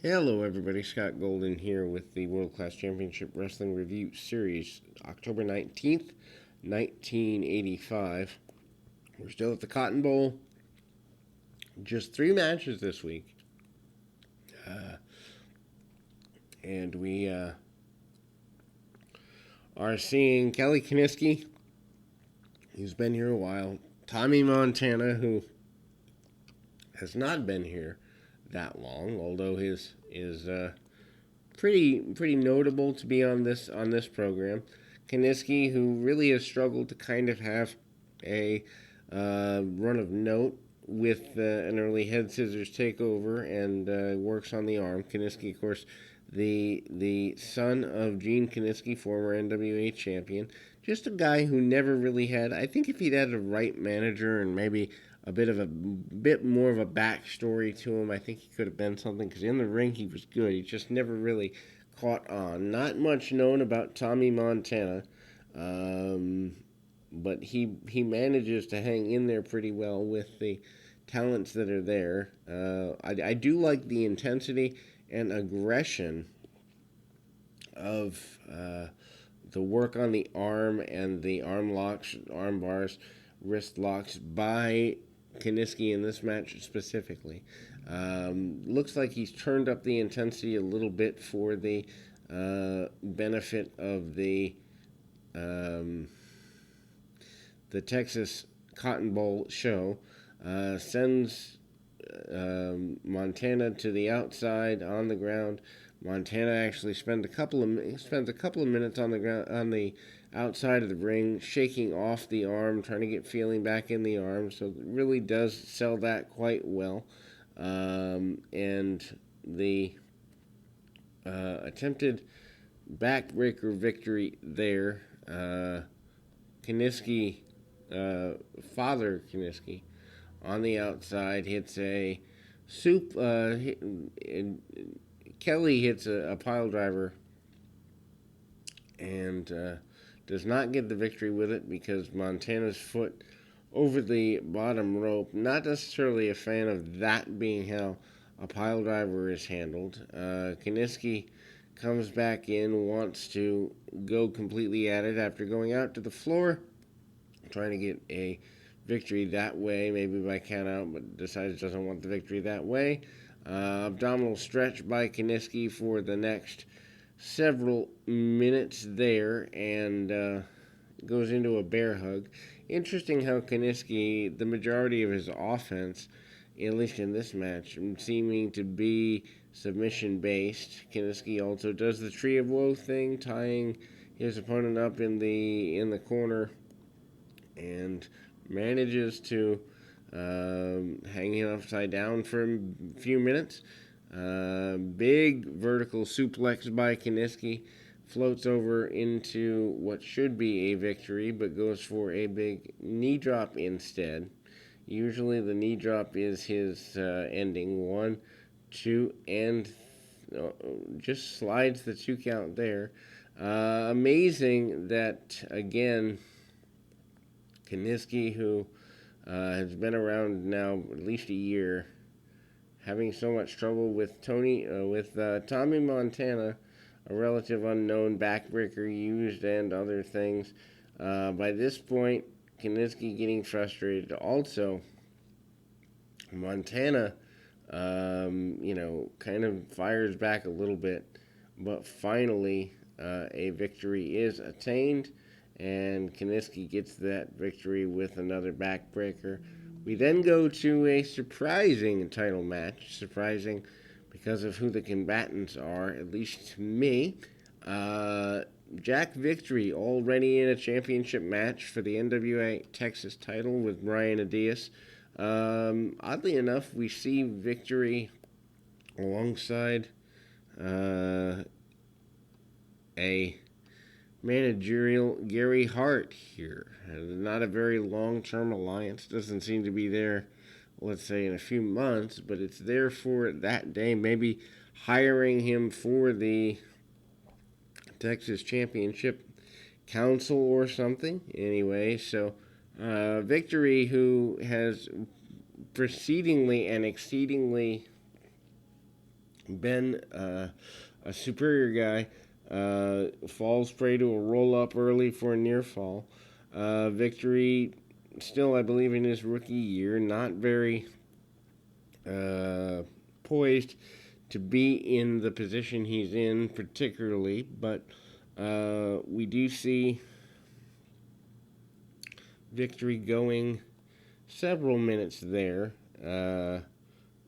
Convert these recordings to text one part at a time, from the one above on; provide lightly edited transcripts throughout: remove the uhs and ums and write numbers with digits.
Hello, everybody. Scott Golden here with the World Class Championship Wrestling Review Series, October 19th, 1985. We're still at the Cotton Bowl. Just 3 matches this week. And we are seeing Kelly Kiniski, who's been here a while. Tommy Montana, who has not been here that long, although his is pretty notable to be on this program. Kiniski, who really has struggled to kind of have a run of note with an early head scissors takeover and works on the arm. Kiniski, of course, the son of Gene Kiniski, former NWA champion. Just a guy who never really had. I think if he'd had a right manager and maybe a bit more of a backstory to him, I think he could have been something, because in the ring he was good. He just never really caught on. Not much known about Tommy Montana, but he manages to hang in there pretty well with the talents that are there. I do like the intensity and aggression of the work on the arm and the arm locks, arm bars, wrist locks by Kiniski in this match specifically. Looks like he's turned up the intensity a little bit for the benefit of the Texas Cotton Bowl show. Sends Montana to the outside on the ground. Montana actually spends a couple of minutes on the ground, on the outside of the ring, shaking off the arm, trying to get feeling back in the arm. So it really does sell that quite well. And the attempted backbreaker victory there. Kiniski, Father Kiniski, on the outside hits a Kelly hits a pile driver and does not get the victory with it because Montana's foot over the bottom rope. Not necessarily a fan of that being how a pile driver is handled. Kiniski comes back in, wants to go completely at it after going out to the floor, trying to get a victory that way, maybe by count out, but decides doesn't want the victory that way. Abdominal stretch by Kiniski for the next several minutes there, and goes into a bear hug. Interesting how Kiniski, the majority of his offense, at least in this match, seeming to be submission-based. Kiniski also does the Tree of Woe thing, tying his opponent up in the corner, and manages to hang him upside down for a few minutes. Big vertical suplex by Kiniski, floats over into what should be a victory, but goes for a big knee drop instead. Usually the knee drop is his ending. 1, 2, and just slides the 2 count there. Amazing that, again, Kiniski, who has been around now at least a year, having so much trouble with Tommy Montana, a relative unknown, backbreaker used and other things. By this point, Kiniski getting frustrated. Also, Montana, kind of fires back a little bit, but finally a victory is attained, and Kiniski gets that victory with another backbreaker. We then go to a surprising title match. Surprising because of who the combatants are, at least to me. Jack Victory already in a championship match for the NWA Texas title with Brian Adias. Oddly enough, we see Victory alongside a managerial Gary Hart here. Not a very long-term alliance. Doesn't seem to be there, let's say, in a few months, but it's there for that day. Maybe hiring him for the Texas Championship Council or something. Anyway, so Victory, who has proceedingly and exceedingly Ben, a superior guy, falls prey to a roll up early for a near fall. Victory, still, I believe, in his rookie year, not very uh, poised to be in the position he's in, particularly, but we do see Victory going several minutes there.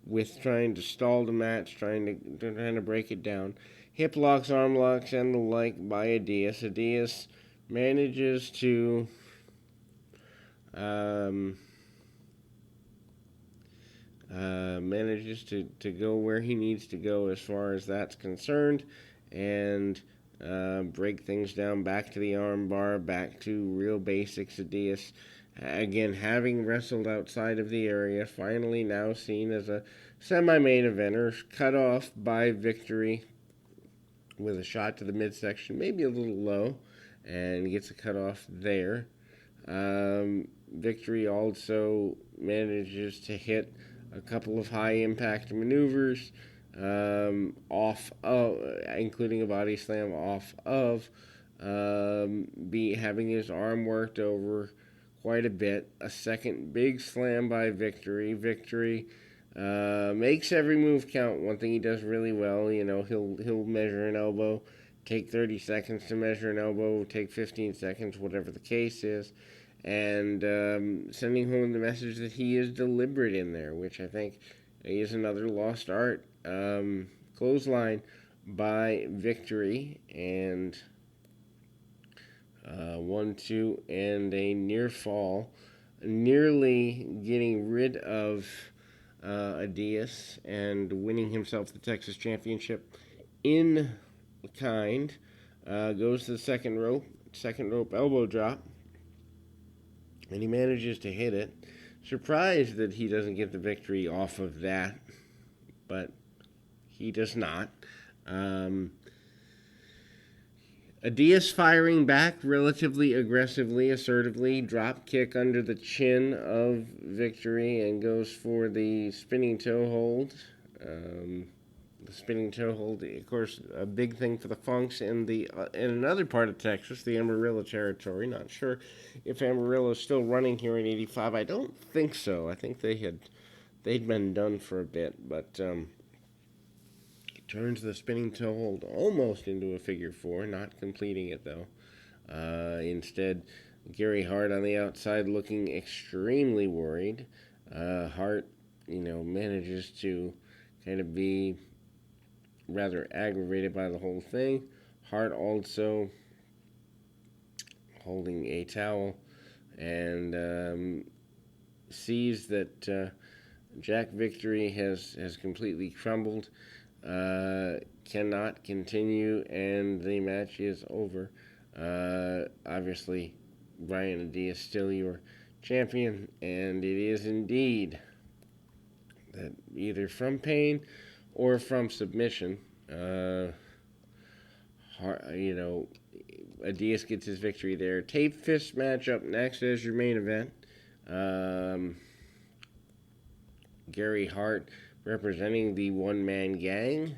With trying to stall the match, trying to break it down. Hip locks, arm locks, and the like by Adias. Adias manages to um, to go where he needs to go as far as that's concerned, and break things down back to the armbar, back to real basics. Adias, again, having wrestled outside of the area, finally now seen as a semi-main eventer, cut off by Victory with a shot to the midsection, maybe a little low, and gets a cut off there. Victory also manages to hit a couple of high impact maneuvers, off of, including a body slam off of, be having his arm worked over quite a bit. A second big slam by Victory. Victory makes every move count. One thing he does really well, he'll measure an elbow, take 30 seconds to measure an elbow, take 15 seconds, whatever the case is, and sending home the message that he is deliberate in there, which I think is another lost art. Clothesline by Victory, and 1-2, and a near fall, nearly getting rid of Adias and winning himself the Texas Championship in kind. Goes to the second rope elbow drop, and he manages to hit it. Surprised that he doesn't get the victory off of that, but he does not. Adias firing back relatively aggressively, assertively, drop kick under the chin of Victory, and goes for the spinning toe hold. The spinning toe hold, of course, a big thing for the Funks in another part of Texas, the Amarillo territory. Not sure if Amarillo is still running here in '85. I don't think so. I think they'd been done for a bit, but turns the spinning toe hold almost into a figure four, not completing it though. Instead, Gary Hart on the outside looking extremely worried. Hart, manages to kind of be rather aggravated by the whole thing. Hart also holding a towel and sees that Jack Victory has completely crumbled. Cannot continue, and the match is over. Obviously, Brian Adias is still your champion, and it is indeed that either from pain or from submission. Adias gets his victory there. Tape fist match up next as your main event. Gary Hart representing the one-man gang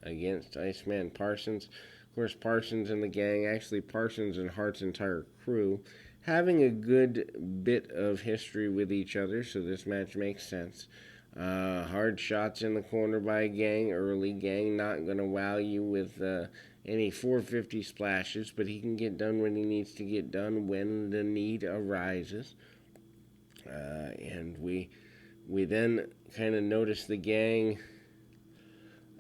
against Iceman Parsons. Of course, Parsons and the gang, actually Parsons and Hart's entire crew, having a good bit of history with each other, so this match makes sense. Hard shots in the corner by Gang, early. Gang not going to wow you with any 450 splashes, but he can get done when he needs to get done when the need arises. And we then kind of notice the Gang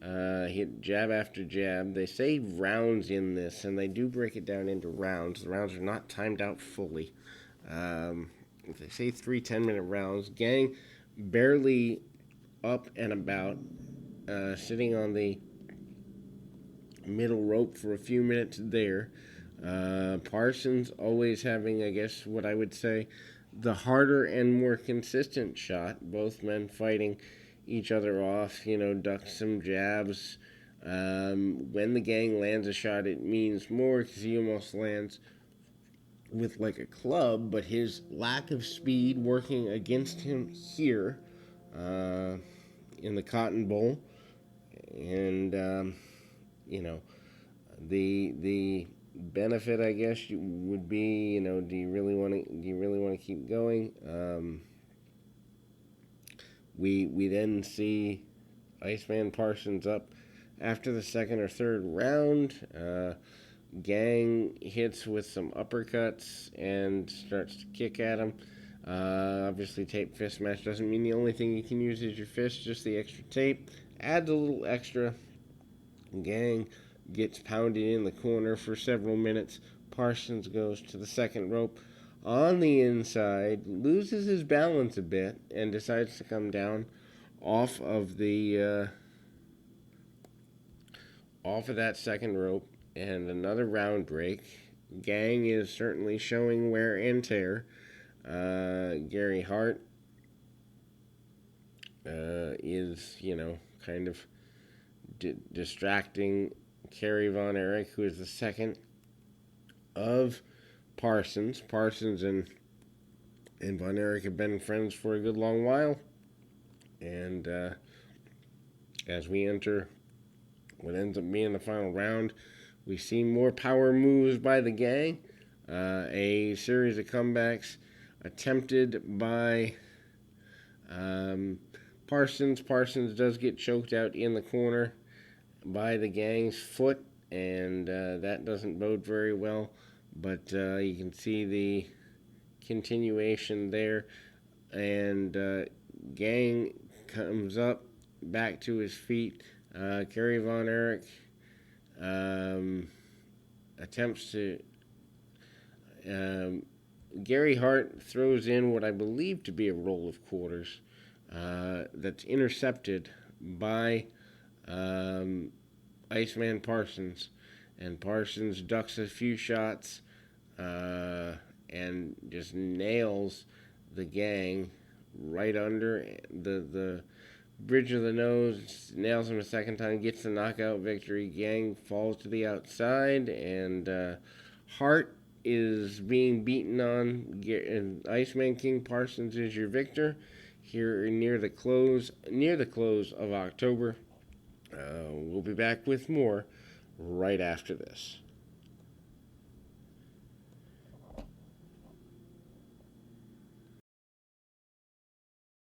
hit jab after jab. They say rounds in this, and they do break it down into rounds. The rounds are not timed out fully. They say 3 10-minute rounds. Gang barely up and about, sitting on the middle rope for a few minutes there. Parsons always having, I guess, what I would say, the harder and more consistent shot. Both men fighting each other off, duck some jabs. When the Gang lands a shot, it means more because he almost lands with like a club, but his lack of speed working against him here in the Cotton Bowl And you know, the benefit, I guess, would be, do you really want to keep going? We then see Iceman Parsons up after the second or third round. Gang hits with some uppercuts and starts to kick at him. Obviously, tape fist match doesn't mean the only thing you can use is your fist, just the extra tape. Adds a little extra. Gang gets pounded in the corner for several minutes. Parsons goes to the second rope on the inside, loses his balance a bit, and decides to come down off of the off of that second rope, and another round break. Gang is certainly showing wear and tear. Gary Hart is, kind of distracting Kerry Von Erich, who is the second of Parsons. Parsons and Von Erich have been friends for a good long while. And as we enter what ends up being the final round, we see more power moves by the Gang. A series of comebacks attempted by Parsons. Parsons does get choked out in the corner by the Gang's foot, and that doesn't bode very well. But you can see the continuation there, and Gang comes up back to his feet. Kerry Von Erich attempts to. Gary Hart throws in what I believe to be a roll of quarters that's intercepted by Iceman Parsons, and Parsons ducks a few shots and just nails the Gang right under the bridge of the nose, nails him a second time, gets the knockout victory. Gang falls to the outside, and Hart is being beaten on, and Iceman King Parsons is your victor here near the close of October. We'll be back with more right after this.